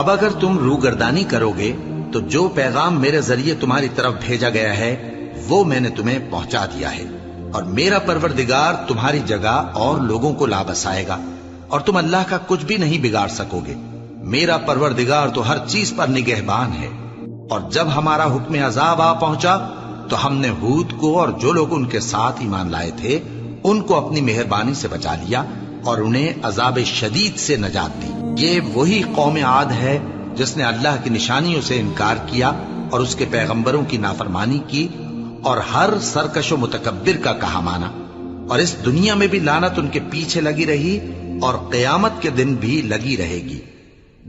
اب اگر تم روگردانی کروگے تو جو پیغام میرے ذریعے تمہاری طرف بھیجا گیا ہے وہ میں نے تمہیں پہنچا دیا ہے، اور میرا پروردگار تمہاری جگہ اور لوگوں کو لا بسائے گا، اور تم اللہ کا کچھ بھی نہیں بگاڑ سکو گے۔ میرا پروردگار تو ہر چیز پر نگہبان ہے۔ اور جب ہمارا حکم عذاب آ پہنچا تو ہم نے ہود کو اور جو لوگ ان کے ساتھ ایمان لائے تھے ان کو اپنی مہربانی سے بچا لیا اور انہیں عذاب شدید سے نجات دی۔ یہ وہی قوم عاد ہے جس نے اللہ کی نشانیوں سے انکار کیا اور اس کے پیغمبروں کی نافرمانی کی اور ہر سرکش و متکبر کا کہا مانا، اور اس دنیا میں بھی لعنت ان کے پیچھے لگی رہی اور قیامت کے دن بھی لگی رہے گی۔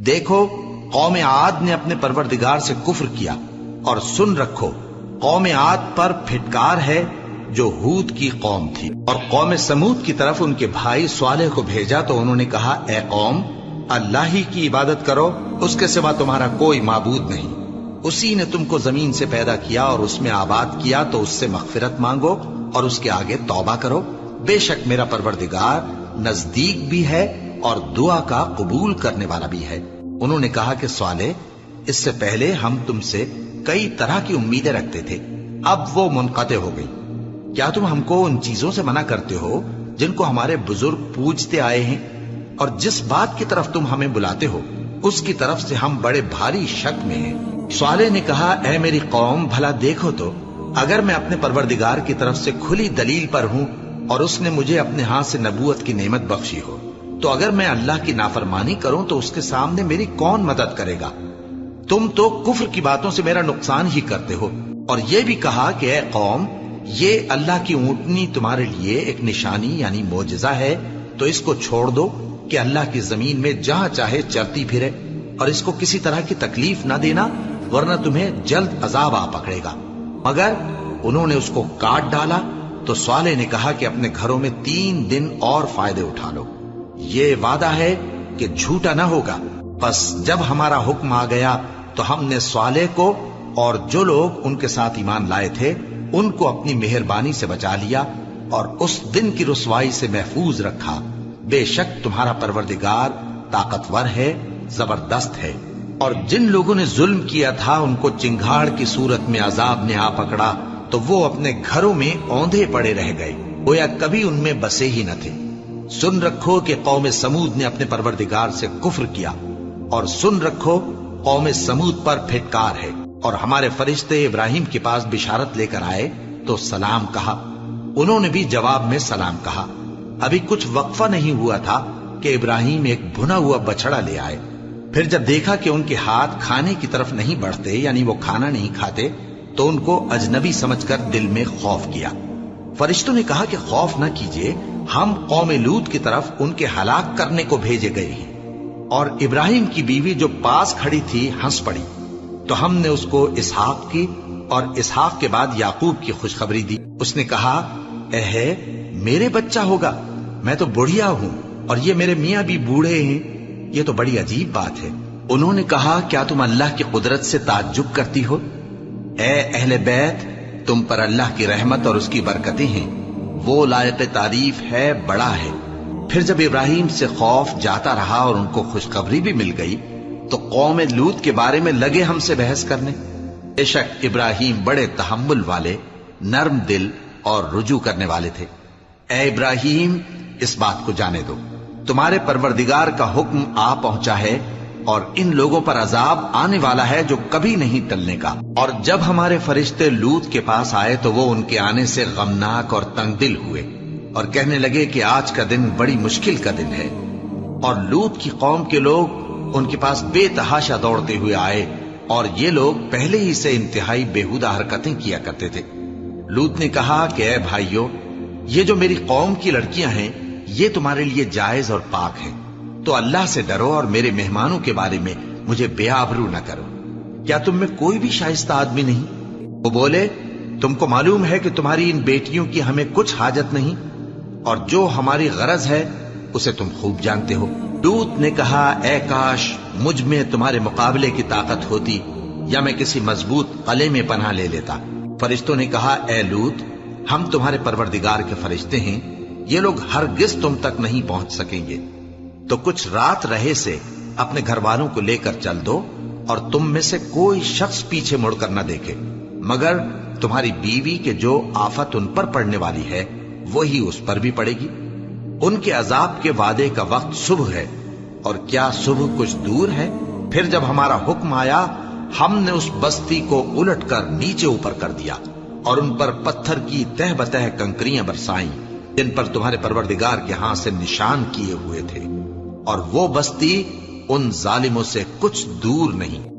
دیکھو، قوم عاد نے اپنے پروردگار سے کفر کیا، اور سن رکھو قوم عاد پر پھٹکار ہے جو ہود کی قوم تھی۔ اور قوم سمود کی طرف ان کے بھائی صالح کو بھیجا تو انہوں نے کہا، اے قوم، اللہ ہی کی عبادت کرو، اس کے سوا تمہارا کوئی معبود نہیں۔ اسی نے تم کو زمین سے پیدا کیا اور اس میں آباد کیا، تو اس سے مغفرت مانگو اور اس کے آگے توبہ کرو، بے شک میرا پروردگار نزدیک بھی ہے اور دعا کا قبول کرنے والا بھی ہے۔ انہوں نے کہا کہ صالح، اس سے پہلے ہم تم سے کئی طرح کی امیدیں رکھتے تھے، اب وہ منقطع ہو گئی۔ کیا تم ہم کو ان چیزوں سے منع کرتے ہو جن کو ہمارے بزرگ پوجتے آئے ہیں؟ اور جس بات کی طرف تم ہمیں بلاتے ہو اس کی طرف سے ہم بڑے بھاری شک میں ہیں۔ صالح نے کہا، اے میری قوم، بھلا دیکھو تو، اگر میں اپنے پروردگار کی طرف سے کھلی دلیل پر ہوں اور اس نے مجھے اپنے ہاتھ سے نبوت کی نعمت بخشی ہو، تو اگر میں اللہ کی نافرمانی کروں تو اس کے سامنے میری کون مدد کرے گا؟ تم تو کفر کی باتوں سے میرا نقصان ہی کرتے ہو۔ اور یہ بھی کہا کہ اے قوم، یہ اللہ کی اونٹنی تمہارے لیے ایک نشانی یعنی معجزہ ہے، تو اس کو چھوڑ دو کہ اللہ کی زمین میں جہاں چاہے چلتی پھرے، اور اس کو کسی طرح کی تکلیف نہ دینا، ورنہ تمہیں جلد عذاب آ پکڑے گا۔ مگر انہوں نے اس کو کاٹ ڈالا تو صالح نے کہا کہ اپنے گھروں میں 3 دن اور فائدے اٹھا لو، یہ وعدہ ہے کہ جھوٹا نہ ہوگا۔ پس جب ہمارا حکم آ گیا تو ہم نے صالح کو اور جو لوگ ان کے ساتھ ایمان لائے تھے ان کو اپنی مہربانی سے بچا لیا اور اس دن کی رسوائی سے محفوظ رکھا۔ بے شک تمہارا پروردگار طاقتور ہے، زبردست ہے۔ اور جن لوگوں نے ظلم کیا تھا ان کو چنگھاڑ کی صورت میں عذاب نے آ پکڑا تو وہ اپنے گھروں میں اوندھے پڑے رہ گئے، گویا کبھی ان میں بسے ہی نہ تھے۔ سن رکھو کہ قوم سمود نے اپنے پروردگار سے کفر کیا، اور سن رکھو قوم سمود پر پھٹکار ہے۔ اور ہمارے فرشتے ابراہیم کے پاس بشارت لے کر آئے تو سلام کہا، انہوں نے بھی جواب میں سلام کہا۔ ابھی کچھ وقفہ نہیں ہوا تھا کہ ابراہیم ایک بھنا ہوا بچڑا لے آئے۔ پھر جب دیکھا کہ ان کے ہاتھ کھانے کی طرف نہیں بڑھتے، یعنی وہ کھانا نہیں کھاتے، تو ان کو اجنبی سمجھ کر دل میں خوف کیا۔ فرشتوں نے کہا کہ خوف نہ کیجیے، ہم قوم لوط کی طرف ان کے ہلاک کرنے کو بھیجے گئے ہیں۔ اور ابراہیم کی بیوی جو پاس کھڑی تھی ہنس پڑی، تو ہم نے اس کو اسحاق کی اور اسحاق کے بعد یعقوب کی خوشخبری دی۔ اس نے کہا، اے میرے بچہ ہوگا، میں تو بڑھیا ہوں اور یہ میرے میاں بھی بوڑھے ہیں، یہ تو بڑی عجیب بات ہے۔ انہوں نے کہا، کیا تم اللہ کی قدرت سے تعجب کرتی ہو؟ اے اہل بیت، تم پر اللہ کی رحمت اور اس کی برکتیں ہیں، وہ لائق تعریف ہے، بڑا ہے۔ پھر جب ابراہیم سے خوف جاتا رہا اور ان کو خوشخبری بھی مل گئی تو قوم لوط کے بارے میں لگے ہم سے بحث کرنے۔ بے شک ابراہیم بڑے تحمل والے، نرم دل اور رجوع کرنے والے تھے۔ اے ابراہیم، اس بات کو جانے دو، تمہارے پروردگار کا حکم آ پہنچا ہے اور ان لوگوں پر عذاب آنے والا ہے جو کبھی نہیں ٹلنے کا۔ اور جب ہمارے فرشتے لوط کے پاس آئے تو وہ ان کے آنے سے غمناک اور تنگ دل ہوئے اور کہنے لگے کہ آج کا دن بڑی مشکل کا دن ہے۔ اور لوط کی قوم کے لوگ ان کے پاس بے تحاشا دوڑتے ہوئے آئے، اور یہ لوگ پہلے ہی سے انتہائی بےہودہ حرکتیں کیا کرتے تھے۔ لوط نے کہا کہ اے بھائیو، یہ جو میری قوم کی لڑکیاں ہیں یہ تمہارے لیے جائز اور پاک ہیں، تو اللہ سے ڈرو اور میرے مہمانوں کے بارے میں مجھے بے آبرو نہ کرو۔ کیا تم میں کوئی بھی شائستہ آدمی نہیں؟ وہ بولے، تم کو معلوم ہے کہ تمہاری ان بیٹیوں کی ہمیں کچھ حاجت نہیں، اور جو ہماری غرض ہے اسے تم خوب جانتے ہو۔ لوط نے کہا، اے کاش مجھ میں تمہارے مقابلے کی طاقت ہوتی، یا میں کسی مضبوط قلعے میں پناہ لے لیتا۔ فرشتوں نے کہا، اے لوط، ہم تمہارے پروردگار کے فرشتے ہیں، یہ لوگ ہرگز تم تک نہیں پہنچ سکیں گے۔ تو کچھ رات رہے سے اپنے گھر والوں کو لے کر چل دو اور تم میں سے کوئی شخص پیچھے مڑ کر نہ دیکھے، مگر تمہاری بیوی کے جو آفت ان پر پڑنے والی ہے وہی اس پر بھی پڑے گی۔ ان کے عذاب کے وعدے کا وقت صبح ہے، اور کیا صبح کچھ دور ہے؟ پھر جب ہمارا حکم آیا ہم نے اس بستی کو الٹ کر نیچے اوپر کر دیا اور ان پر پتھر کی تہ بتہ کنکریاں برسائیں جن پر تمہارے پروردگار کے ہاں سے نشان کیے ہوئے تھے، اور وہ بستی ان ظالموں سے کچھ دور نہیں۔